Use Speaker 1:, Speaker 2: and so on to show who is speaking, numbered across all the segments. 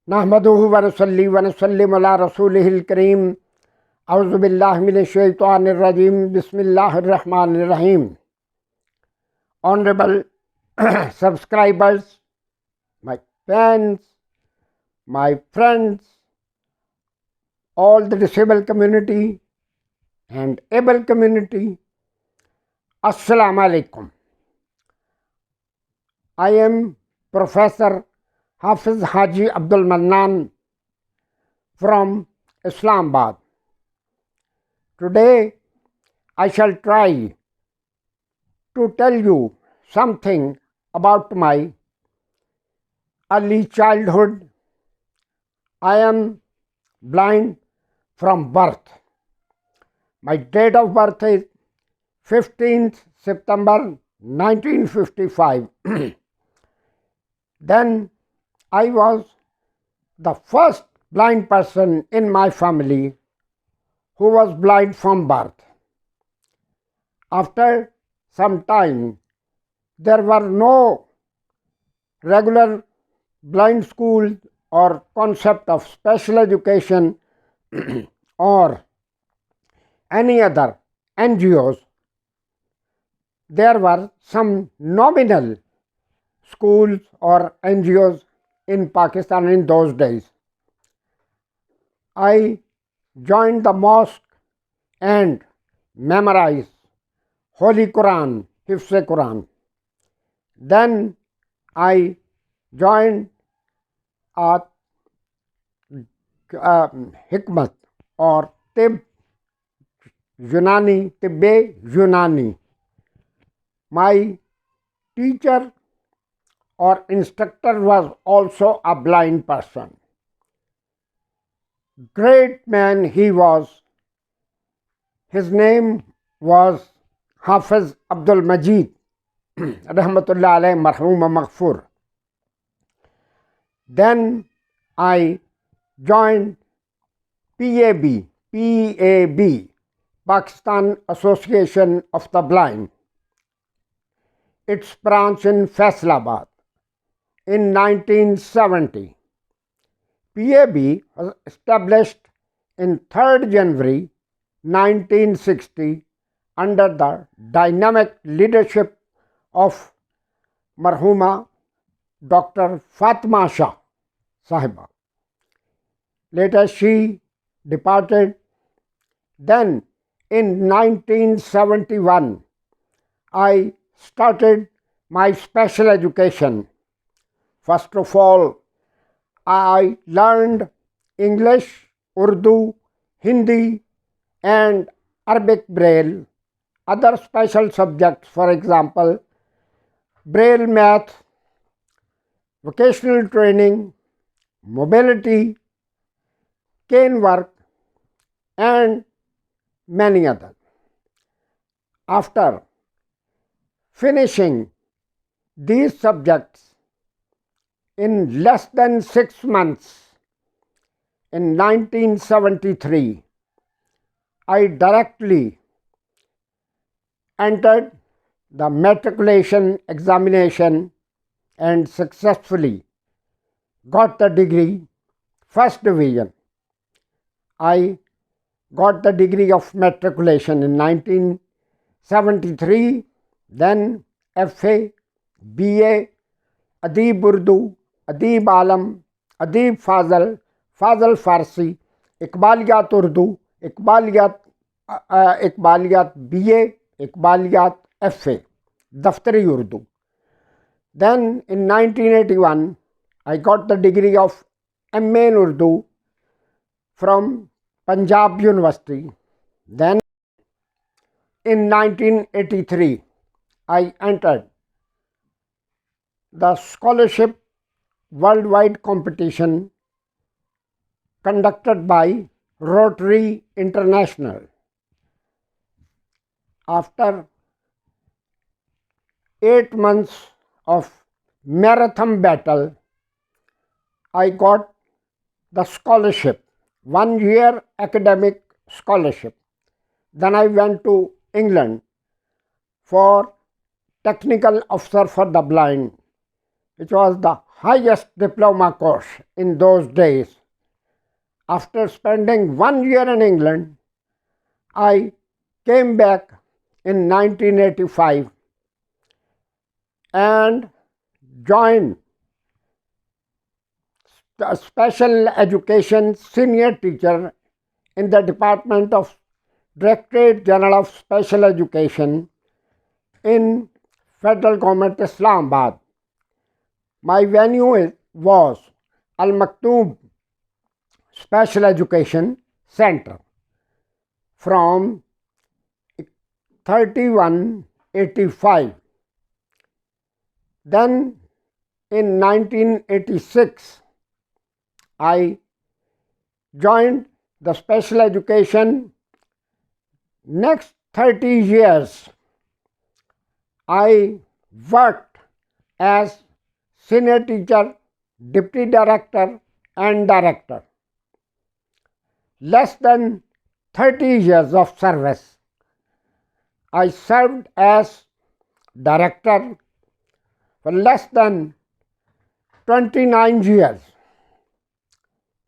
Speaker 1: नहमदुहु व नसल्ली व नसल्लिमु अला रसूलिहिल करीम। औज़ु बिल्लाहि मिनश शैतानिर रजीम। बिस्मिल्लाहिर रहमानिर रहीम। Honorable subscribers, my fans, my friends, all the disabled community and able community, Assalamu alaikum. I am Professor Hafiz Haji Abdul Mannan from Islamabad. Today I shall try to tell you something about my early childhood. I am blind from birth. My date of birth is 15th September 1955. Then I was the first blind person in my family who was blind from birth. After some time, there were no regular blind schools or concept of special education or any other NGOs. There were some nominal schools or NGOs in Pakistan in those days. I joined the mosque and memorized Holy Quran, Hifz Quran. Then I joined a Hikmat or Tib Yunani, Tibbe Yunani. My teacher or instructor was also a blind person. Great man he was. His name was Hafiz Abdul Majid, Rahmatullah alayhi, marhum maghfur. Then I joined PAB, Pakistan Association of the Blind, its branch in Faisalabad in 1970. PAB was established in 3rd January 1960 under the dynamic leadership of marhuma Dr. Fatima Shah Sahiba. Later she departed. Then in 1971 I started my special education. First of all, I learned English, Urdu, Hindi and Arabic Braille. Other special subjects, for example, Braille math, vocational training, mobility, cane work and many others. After finishing these subjects in less than 6 months, in 1973, I directly entered the matriculation examination and successfully got the degree, first division. I got the degree of matriculation in 1973, then FA, BA, Adib Urdu, Adib Alam, Adib Fazal, Fazal Farsi, Iqbaliyat Urdu, Iqbaliyat BA, Iqbaliyat FA, Daftari Urdu. Then in 1981, I got the degree of MA in Urdu from Punjab University. Then in 1983, I entered the scholarship worldwide competition conducted by Rotary International. After 8 months of marathon battle, I got the scholarship, 1 year academic scholarship. Then I went to England for technical officer for the blind which was the highest diploma course in those days. After spending 1 year in England, I came back in 1985 and joined the special education senior teacher in the Department of Directorate General of Special Education in Federal Government Islamabad. My venue was Al Maktoum Special Education Center from 3185. Then in 1986, I joined the special education. Next 30 years, I worked as senior teacher, deputy director, and director. Less than 30 years of service. I served as director for less than 29 years.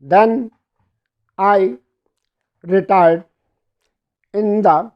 Speaker 1: Then I retired in the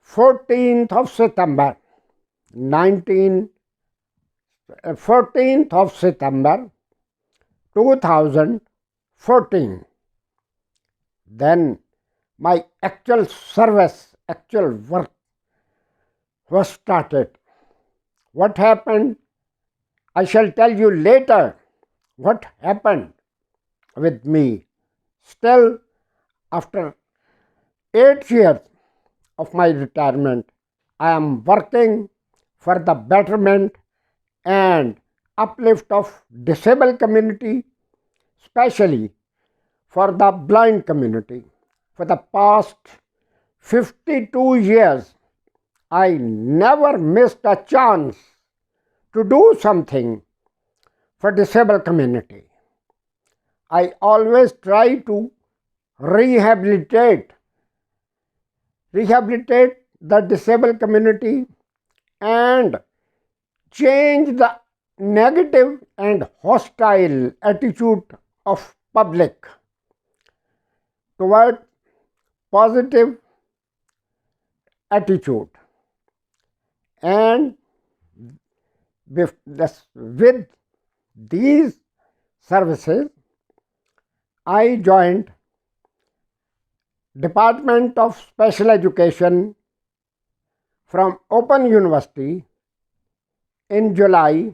Speaker 1: 14th of September 2014. Then my actual service, actual work was started. What happened? I shall tell you later what happened with me. Still, after 8 years of my retirement, I am working for the betterment and uplift of disabled community, especially for the blind community. For the past 52 years, I never missed a chance to do something for disabled community. I always try to rehabilitate the disabled community and change the negative and hostile attitude of public toward positive attitude. And with these services, I joined Department of Special Education from Open University in July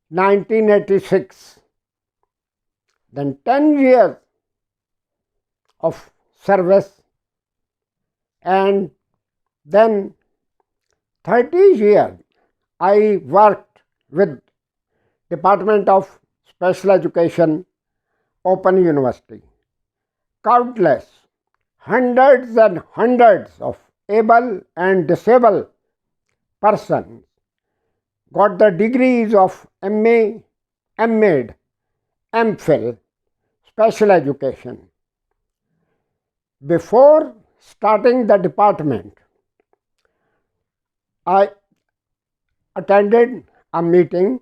Speaker 1: 1986. Then 10 years of service, and then 30 years I worked with Department of Special Education, Open University. Countless, hundreds and hundreds of able and disabled persons got the degrees of MA, MEd, MPhil, Special Education. Before starting the department, I attended a meeting.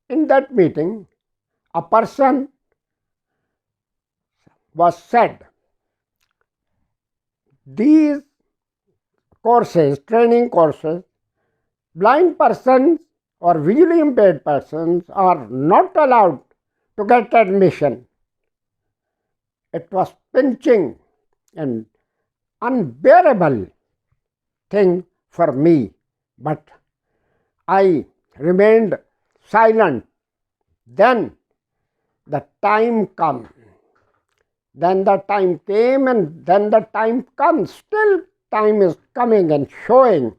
Speaker 1: In that meeting, a person was said, these courses, training courses, blind persons or visually impaired persons are not allowed to get admission. It was pinching and unbearable thing for me, but I remained silent. Then the time come. Then the time came, and then the time comes. Still time is coming and showing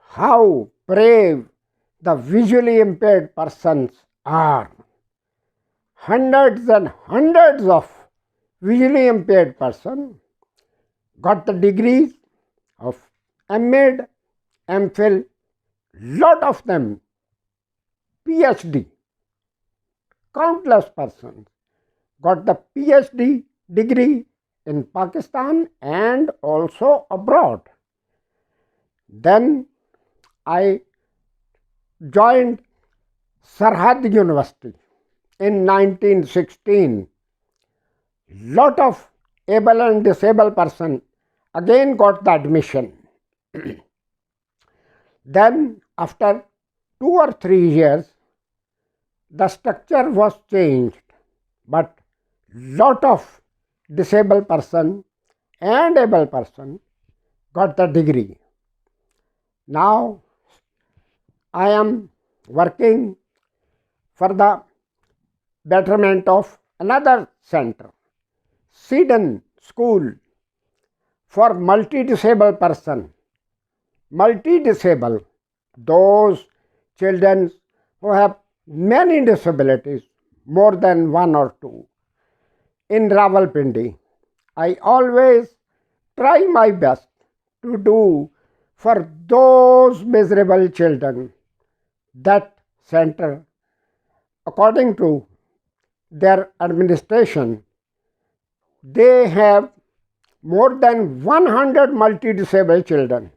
Speaker 1: how brave the visually impaired persons are. Hundreds and hundreds of visually impaired persons got the degrees of MEd, MPhil, lot of them PhD. Countless persons got the PhD degree in Pakistan and also abroad. Then I joined Sarhad University in 1916. Lot of able and disabled person again got the admission. Then after 2 or 3 years, the structure was changed, but lot of disabled person and able person got the degree. Now I am working for the betterment of another center, Seedon School for multi-disabled person. Multi-disabled, those children who have many disabilities, more than one or two. In Rawalpindi, I always try my best to do for those miserable children. That center, according to their administration, they have more than 100 multi-disabled children.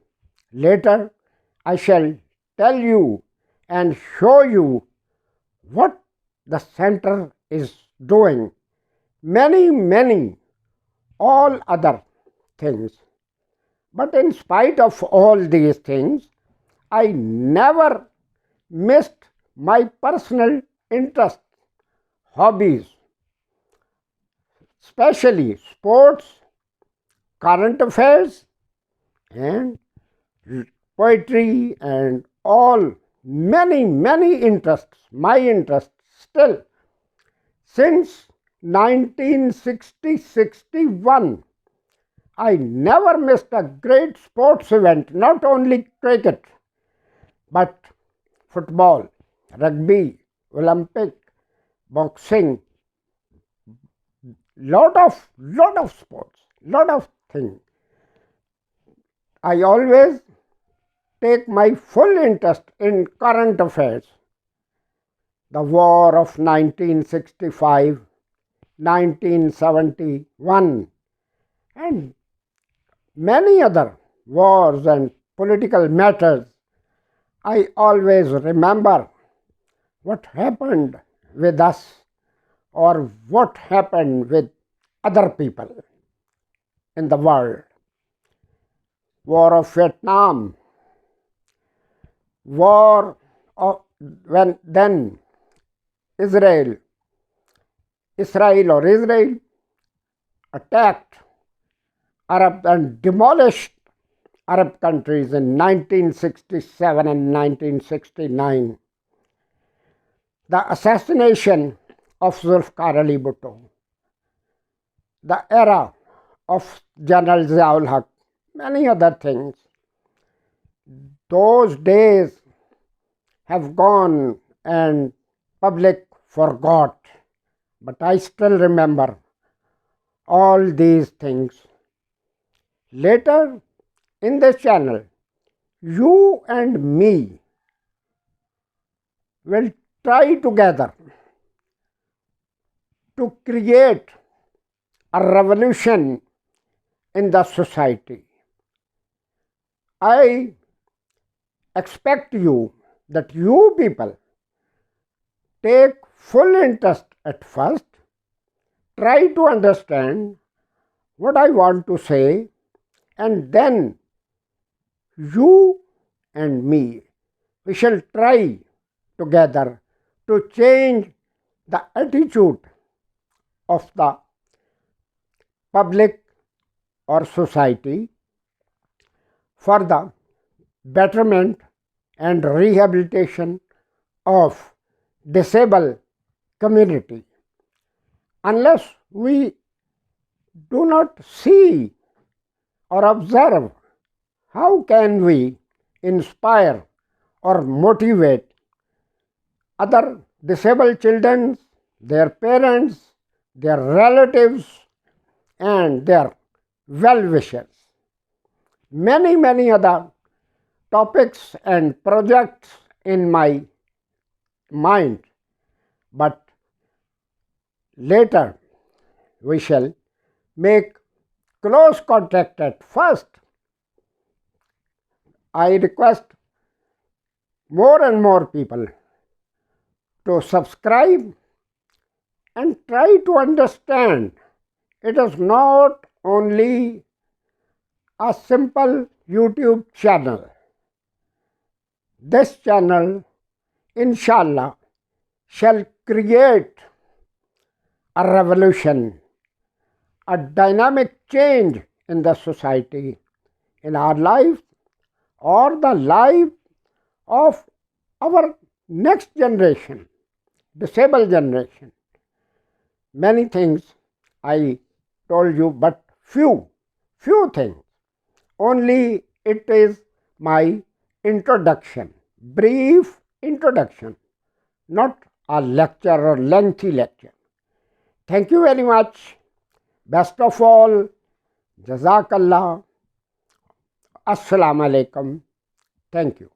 Speaker 1: Later, I shall tell you and show you what the center is doing. Many all other things. But in spite of all these things, I never missed my personal interests, hobbies, especially sports, current affairs, and poetry, and all many interests, my interests still. Since 1960-61, I never missed a great sports event, not only cricket, but football, rugby, Olympic, boxing, lot of sports, lot of things. I always take my full interest in current affairs. The war of 1965, 1971, and many other wars and political matters. I always remember what happened with us or what happened with other people in the world. War of Vietnam, war of when then Israel attacked Arab and demolished Arab countries in 1967 and 1969. The assassination of Zulfikar Ali Bhutto, the era of General Ziaul Haq, many other things. Those days have gone and public forgot, but I still remember all these things. Later in this channel, you and me will try together to create a revolution in the society. I expect you that you people take full interest at first, try to understand what I want to say, and then you and me, we shall try together to change the attitude of the public or society for the betterment and rehabilitation of disabled community. Unless we do not see or observe, how can we inspire or motivate other disabled children, their parents, their relatives, and their well-wishers? Many other topics and projects in my mind, but later we shall make close contact at first. I request more and more people to subscribe and try to understand. It is not only a simple YouTube channel. This channel, inshallah, shall create a revolution, a dynamic change in the society, in our life, or the life of our next generation, disabled generation. Many things I told you, but few things. Only it is my introduction, brief introduction, not a lecture or lengthy lecture. Thank you very much. Best of all, Jazakallah. Assalamu alaikum. Thank you.